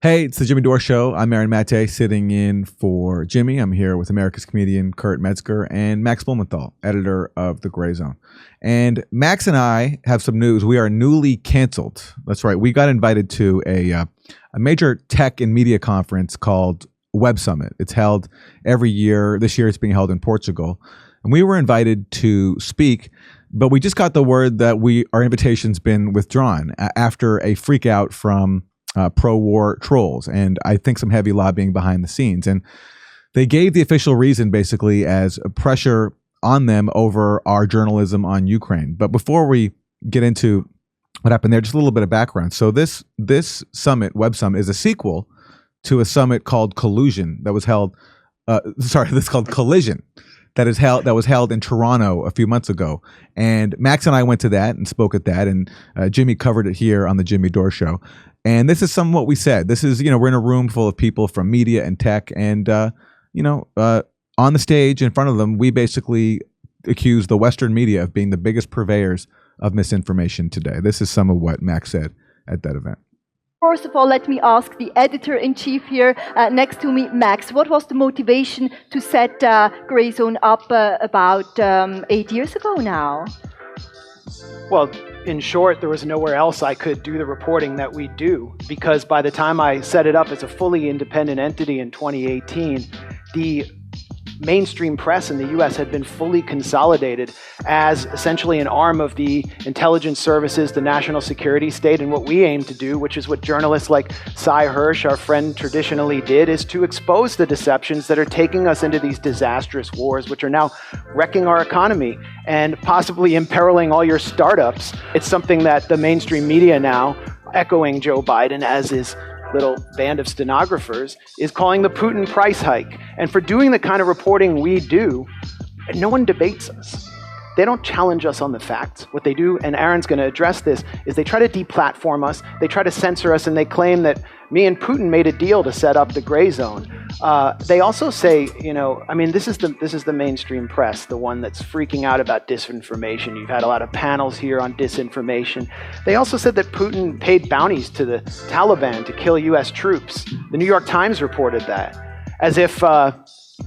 Hey, it's the Jimmy Dore Show. I'm Aaron Maté, sitting in for Jimmy. I'm here with America's comedian Kurt Metzger and Max Blumenthal, editor of the Grayzone. And Max and I have some news. We are newly canceled. That's right. We got invited to a major tech and media conference called Web Summit. It's held every year. This year it's being held in Portugal. And we were invited to speak, but we just got the word that our invitation's been withdrawn after a freak out from pro-war trolls, and I think some heavy lobbying behind the scenes. And they gave the official reason basically as a pressure on them over our journalism on Ukraine. But before we get into what happened there, just a little bit of background. So this summit, Web Summit, is a sequel to a summit called Collusion that was held. This called Collision that was held in Toronto a few months ago. And Max and I went to that and spoke at that, and Jimmy covered it here on the Jimmy Dore Show. And this is some of what we said. This is, we're in a room full of people from media and tech, and, on the stage in front of them, we basically accuse the Western media of being the biggest purveyors of misinformation today. This is some of what Max said at that event. First of all, let me ask the editor-in-chief here next to me, Max. What was the motivation to set Grayzone up about 8 years ago now? Well, in short, there was nowhere else I could do the reporting that we do, because by the time I set it up as a fully independent entity in 2018, the mainstream press in the US had been fully consolidated as essentially an arm of the intelligence services, the national security state. And what we aim to do, which is what journalists like Cy Hirsch, our friend, traditionally did, is to expose the deceptions that are taking us into these disastrous wars, which are now wrecking our economy and possibly imperiling all your startups. It's something that the mainstream media now, echoing Joe Biden as his little band of stenographers, is calling the Putin price hike. And for doing the kind of reporting we do, no one debates us. They don't challenge us on the facts. What they do, and Aaron's going to address this, is they try to deplatform us, they try to censor us, and they claim that me and Putin made a deal to set up the Grayzone. They also say, this is the mainstream press, the one that's freaking out about disinformation. You've had a lot of panels here on disinformation. They also said that Putin paid bounties to the Taliban to kill US troops. The New York Times reported that, as if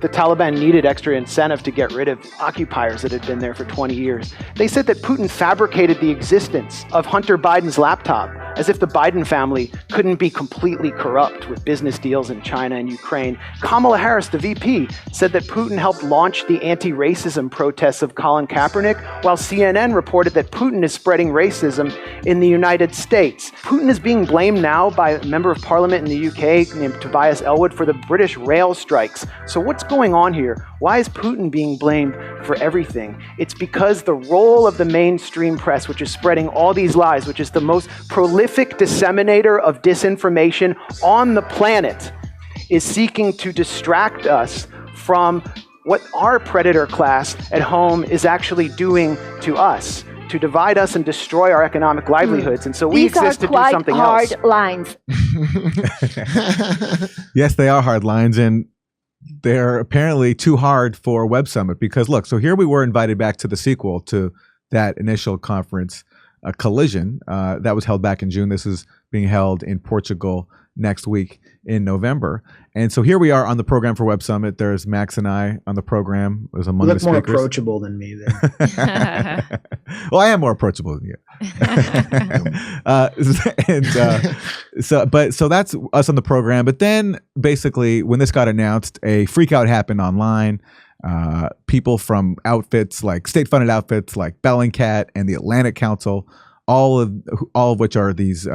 the Taliban needed extra incentive to get rid of occupiers that had been there for 20 years. They said that Putin fabricated the existence of Hunter Biden's laptop, as if the Biden family couldn't be completely corrupt with business deals in China and Ukraine. Kamala Harris, the VP, said that Putin helped launch the anti-racism protests of Colin Kaepernick, while CNN reported that Putin is spreading racism in the United States. Putin is being blamed now by a member of parliament in the UK named Tobias Ellwood for the British rail strikes. So what's going on here? Why is Putin being blamed for everything? It's because the role of the mainstream press, which is spreading all these lies, which is the most prolific disseminator of disinformation on the planet, is seeking to distract us from what our predator class at home is actually doing to us, to divide us and destroy our economic livelihoods. And so we exist to do something else. These are quite hard lines. Yes, they are hard lines, and they're apparently too hard for Web Summit, because look, so here we were invited back to the sequel to that initial conference, Collision, that was held back in June. This is being held in Portugal next week in November. And so here we are on the program for Web Summit. There's Max and I on the program as among the speakers. You look more approachable than me then. Well, I am more approachable than you. So that's us on the program. But then basically when this got announced, a freak out happened online. People from outfits like state-funded outfits like Bellingcat and the Atlantic Council, all of which are these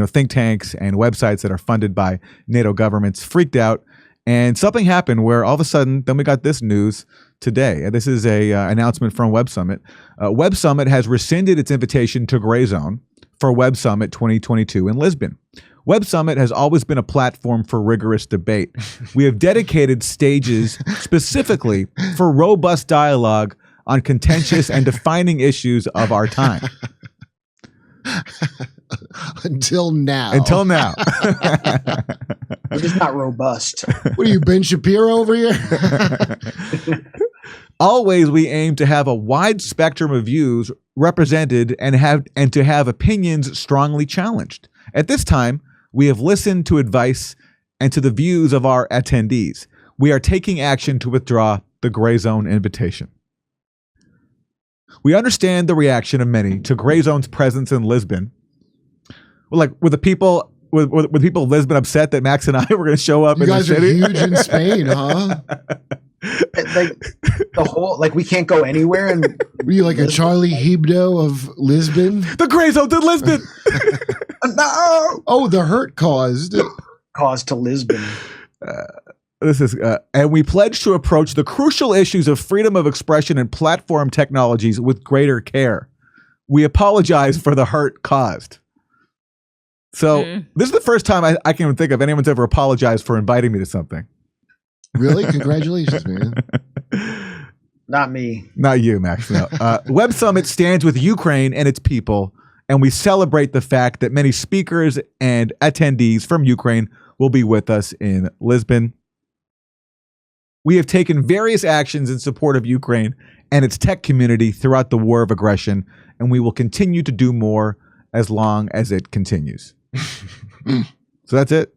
think tanks and websites that are funded by NATO governments, freaked out, and something happened where all of a sudden then we got this news today. This is a announcement from Web Summit. Web Summit has rescinded its invitation to Grayzone for Web Summit 2022 in Lisbon. Web Summit has always been a platform for rigorous debate. We have dedicated stages specifically for robust dialogue on contentious and defining issues of our time. Until now. Until now. We're just not robust. What are you, Ben Shapiro over here? Always we aim to have a wide spectrum of views represented and to have opinions strongly challenged. At this time, We have listened to advice and to the views of our attendees. We are taking action to withdraw the Grayzone invitation. We understand the reaction of many to Grayzone's presence in Lisbon. Like, were the people of Lisbon upset that Max and I were going to show up You in the guys are city? huge in Spain, huh? Like the whole, like we can't go anywhere. And Were you like a Charlie Hebdo of Lisbon? The Grayzone's in Lisbon. no, Oh, the hurt caused. cause to Lisbon. And we pledge to approach the crucial issues of freedom of expression and platform technologies with greater care. We apologize for the hurt caused. So this is the first time I can even think of anyone's ever apologized for inviting me to something. Really? Congratulations, man. Not me. Not you, Max. No. Web Summit stands with Ukraine and its people, and we celebrate the fact that many speakers and attendees from Ukraine will be with us in Lisbon. We have taken various actions in support of Ukraine and its tech community throughout the war of aggression, and we will continue to do more as long as it continues. So that's it.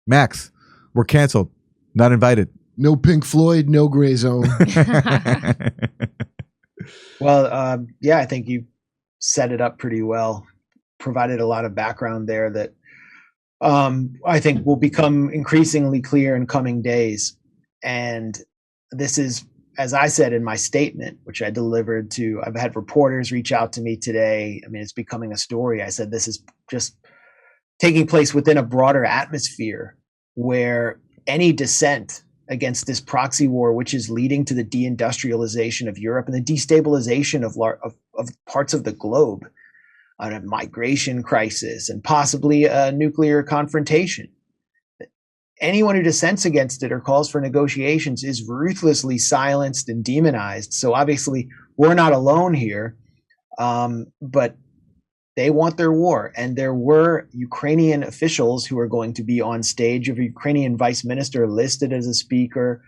Max, we're canceled. Not invited. No Pink Floyd, no Grayzone. Well, yeah, I think you set it up pretty well. Provided a lot of background there that I think will become increasingly clear in coming days. And this is, as I said in my statement, which I delivered to, I've had reporters reach out to me today. I mean, it's becoming a story. I said, this is just taking place within a broader atmosphere where any dissent against this proxy war, which is leading to the deindustrialization of Europe and the destabilization of parts of the globe, a migration crisis, and possibly a nuclear confrontation. Anyone who dissents against it or calls for negotiations is ruthlessly silenced and demonized. So obviously, we're not alone here, but they want their war. And there were Ukrainian officials who are going to be on stage. A Ukrainian vice minister listed as a speaker,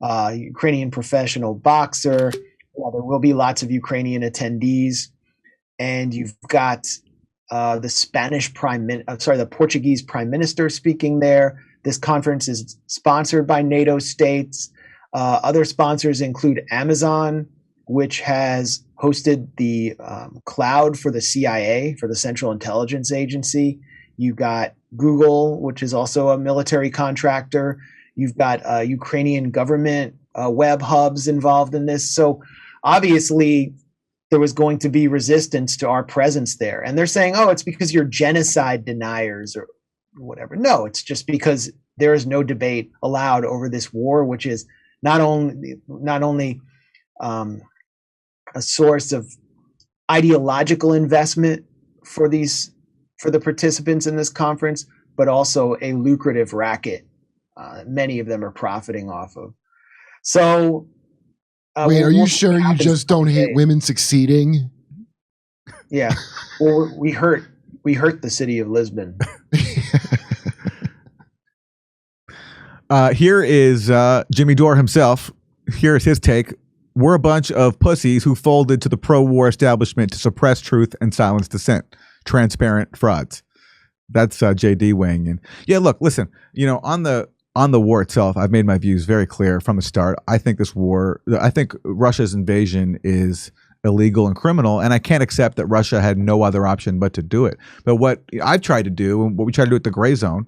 Ukrainian professional boxer. Well, there will be lots of Ukrainian attendees. And you've got the Portuguese prime minister speaking there. This conference is sponsored by NATO states. Other sponsors include Amazon, which has hosted the cloud for the CIA, for the Central Intelligence Agency. You've got Google, which is also a military contractor. You've got Ukrainian government web hubs involved in this. So obviously, there was going to be resistance to our presence there. And they're saying, oh, it's because you're genocide deniers or whatever. No, it's just because there is no debate allowed over this war, which is not only a source of ideological investment for the participants in this conference, but also a lucrative racket. Many of them are profiting off of. So, wait, are you sure you just don't hate women succeeding? Yeah, well, we hurt the city of Lisbon. Here is Jimmy Dore himself. Here is his take. We're a bunch of pussies who folded to the pro-war establishment to suppress truth and silence dissent. Transparent frauds. That's JD weighing in. Yeah, look, listen, on the war itself, I've made my views very clear from the start. I think Russia's invasion is illegal and criminal, and I can't accept that Russia had no other option but to do it. But what I've tried to do, and what we try to do at the Grayzone,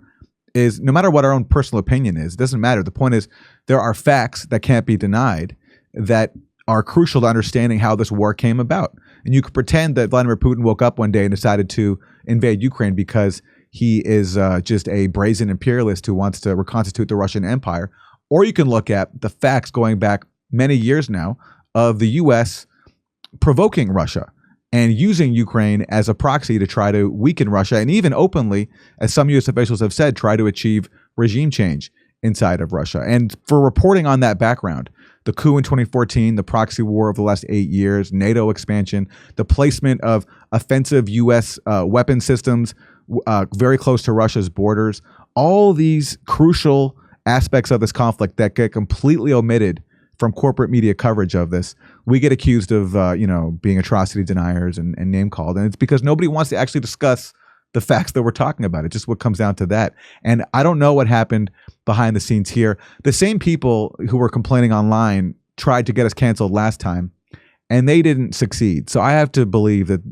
is no matter what our own personal opinion is, it doesn't matter. The point is there are facts that can't be denied that are crucial to understanding how this war came about. And you could pretend that Vladimir Putin woke up one day and decided to invade Ukraine because he is just a brazen imperialist who wants to reconstitute the Russian Empire. Or you can look at the facts going back many years now of the U.S. provoking Russia and using Ukraine as a proxy to try to weaken Russia, and even openly, as some U.S. officials have said, try to achieve regime change inside of Russia. And for reporting on that background, the coup in 2014, the proxy war of the last 8 years, NATO expansion, the placement of offensive U.S. Weapon systems very close to Russia's borders, all these crucial aspects of this conflict that get completely omitted from corporate media coverage of this, we get accused of, being atrocity deniers and name called. And it's because nobody wants to actually discuss the facts that we're talking about. It's just what comes down to that. And I don't know what happened behind the scenes here. The same people who were complaining online tried to get us canceled last time, and they didn't succeed. So I have to believe that,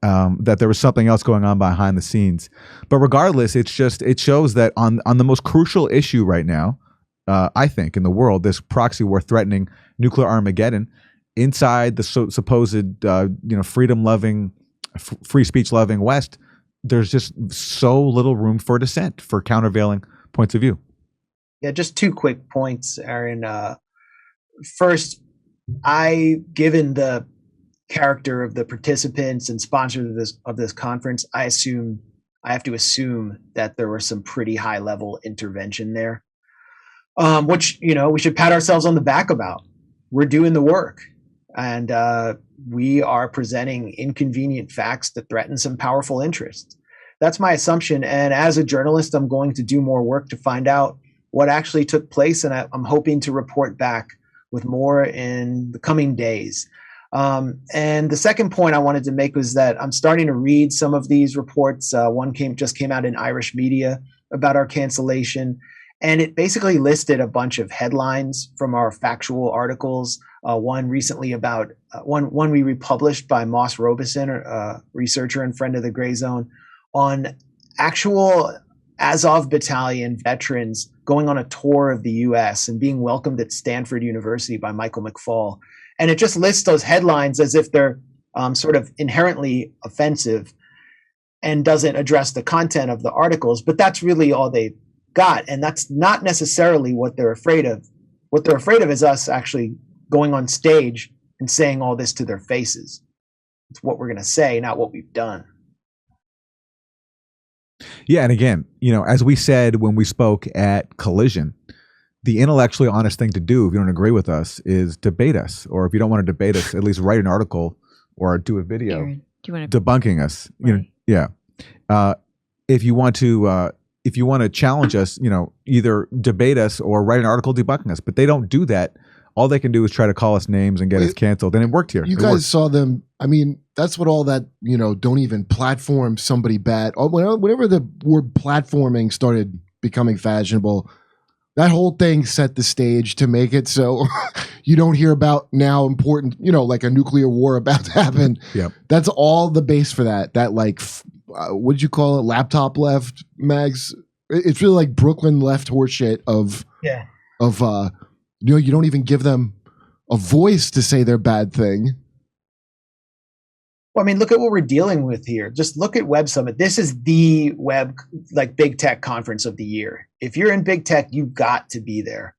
that there was something else going on behind the scenes. But regardless, it shows that on the most crucial issue right now, I think, in the world, this proxy war threatening nuclear Armageddon, inside the supposed freedom-loving, free speech-loving West, there's just so little room for dissent, for countervailing points of view. Yeah, just 2 quick points, Aaron. First, given the character of the participants and sponsors of this conference, I have to assume that there was some pretty high level intervention there, which we should pat ourselves on the back about. We're doing the work, and we are presenting inconvenient facts that threaten some powerful interests. That's my assumption, and as a journalist, I'm going to do more work to find out what actually took place, and I'm hoping to report back with more in the coming days. And the second point I wanted to make was that I'm starting to read some of these reports. One just came out in Irish media about our cancellation, and it basically listed a bunch of headlines from our factual articles. One recently about one we republished by Moss Robeson, a researcher and friend of the Grayzone, on actual Azov Battalion veterans going on a tour of the U.S. and being welcomed at Stanford University by Michael McFaul. And it just lists those headlines as if they're sort of inherently offensive and doesn't address the content of the articles. But that's really all they've got. And that's not necessarily what they're afraid of. What they're afraid of is us actually going on stage and saying all this to their faces. It's what we're going to say, not what we've done. Yeah, and again, as we said when we spoke at Collision, the intellectually honest thing to do, if you don't agree with us, is debate us. Or if you don't want to debate us, at least write an article or do a video Aaron, do you want to debunking us. Right. If you want to challenge us, either debate us or write an article debunking us. But they don't do that. All they can do is try to call us names and get us canceled. And it worked here. You guys saw them. I mean, that's what all that, don't even platform somebody bad. Whenever the word platforming started becoming fashionable, that whole thing set the stage to make it so you don't hear about now important, like a nuclear war about to happen. Yep. That's all the base for that. That what did you call it? Laptop left, Mags? It's really like Brooklyn left horseshit you don't even give them a voice to say their bad thing. Well, I mean, look at what we're dealing with here. Just look at Web Summit. This is the big tech conference of the year. If you're in big tech, you've got to be there.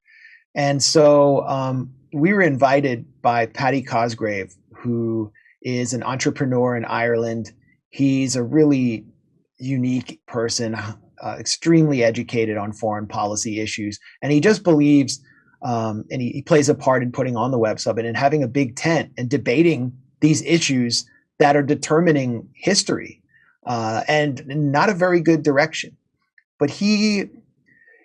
And so we were invited by Paddy Cosgrave, who is an entrepreneur in Ireland. He's a really unique person, extremely educated on foreign policy issues. And he just believes, and he plays a part in putting on the Web Summit and having a big tent and debating these issues that are determining history, and not a very good direction. But he's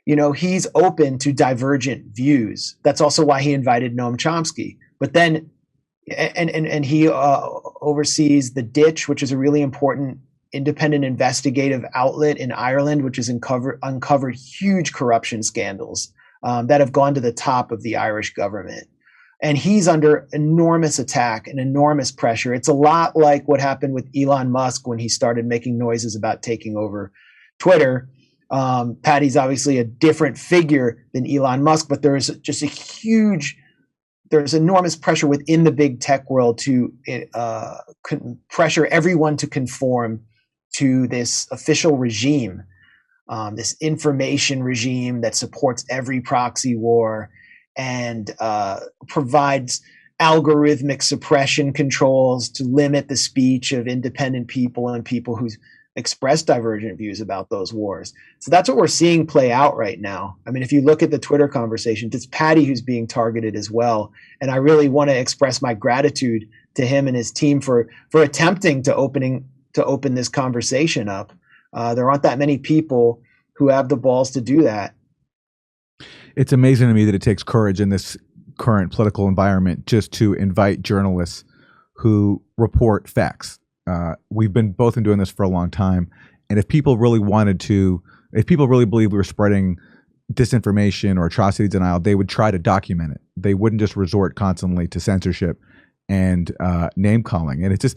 open to divergent views. That's also why he invited Noam Chomsky. But then, and he oversees The Ditch, which is a really important independent investigative outlet in Ireland, which has uncovered huge corruption scandals that have gone to the top of the Irish government. And he's under enormous attack and enormous pressure. It's a lot like what happened with Elon Musk when he started making noises about taking over Twitter. Paddy's obviously a different figure than Elon Musk, but there's just there's enormous pressure within the big tech world to pressure everyone to conform to this official regime, this information regime that supports every proxy war and provides algorithmic suppression controls to limit the speech of independent people and people who express divergent views about those wars. So that's what we're seeing play out right now. I mean, if you look at the Twitter conversation, it's Paddy who's being targeted as well. And I really want to express my gratitude to him and his team for attempting to open this conversation up. There aren't that many people who have the balls to do that. It's amazing to me that it takes courage in this current political environment just to invite journalists who report facts. we've both been doing this for a long time, and if people really believe we were spreading disinformation or atrocity denial, they would try to document it. They wouldn't just resort constantly to censorship and name calling. And it's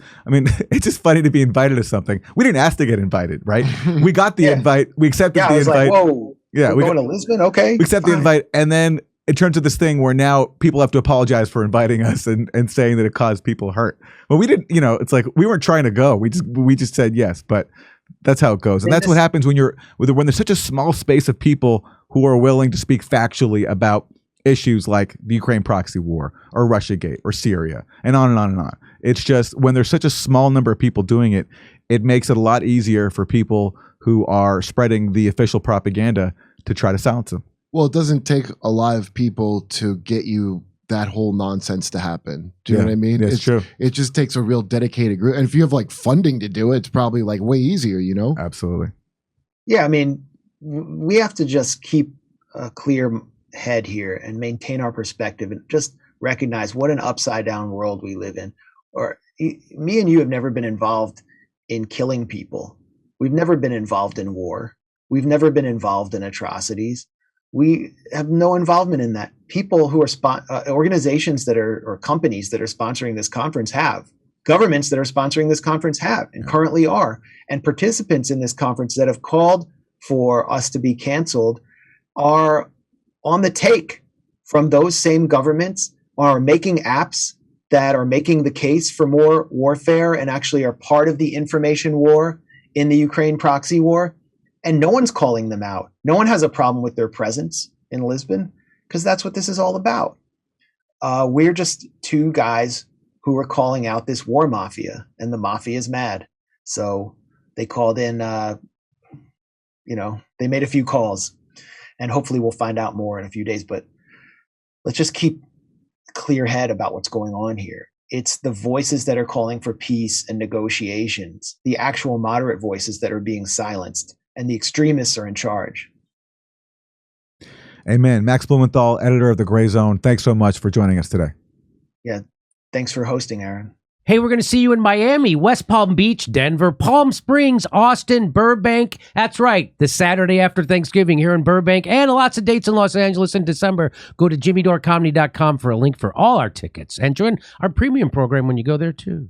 just funny to be invited to something. We didn't ask to get invited, right? We got the invite. We accepted the invite. Like, whoa, yeah, we're going to Lisbon? Okay. We accept the invite, and then it turns to this thing where now people have to apologize for inviting us and saying that it caused people hurt. Well, we didn't, it's like we weren't trying to go. We just said yes, but that's how it goes. And that's what happens when there's such a small space of people who are willing to speak factually about issues like the Ukraine proxy war or Russiagate or Syria and on and on and on. It's just when there's such a small number of people doing it, it makes it a lot easier for people who are spreading the official propaganda to try to silence them. Well, it doesn't take a lot of people to get you that whole nonsense to happen. Do you know what I mean? It's true. It just takes a real dedicated group. And if you have like funding to do it, it's probably like way easier, Absolutely. Yeah, I mean, we have to just keep a clear head here and maintain our perspective and just recognize what an upside down world we live in. Or me and you have never been involved in killing people. We've never been involved in war. We've never been involved in atrocities. We have no involvement in that. People who are organizations or companies that are sponsoring this conference have. Governments that are sponsoring this conference have and currently are. And participants in this conference that have called for us to be canceled are on the take from those same governments, are making apps that are making the case for more warfare and actually are part of the information war in the Ukraine proxy war. And no one's calling them out. No one has a problem with their presence in Lisbon because that's what this is all about. We're just two guys who are calling out this war mafia, and the mafia is mad. So they called in, they made a few calls, and hopefully we'll find out more in a few days. But let's just keep a clear head about what's going on here. It's the voices that are calling for peace and negotiations, the actual moderate voices that are being silenced, and the extremists are in charge. Amen. Max Blumenthal, editor of the Grayzone. Thanks so much for joining us today. Yeah. Thanks for hosting, Aaron. Hey, we're going to see you in Miami, West Palm Beach, Denver, Palm Springs, Austin, Burbank. That's right. The Saturday after Thanksgiving here in Burbank, and lots of dates in Los Angeles in December. Go to jimmydorecomedy.com for a link for all our tickets and join our premium program when you go there too.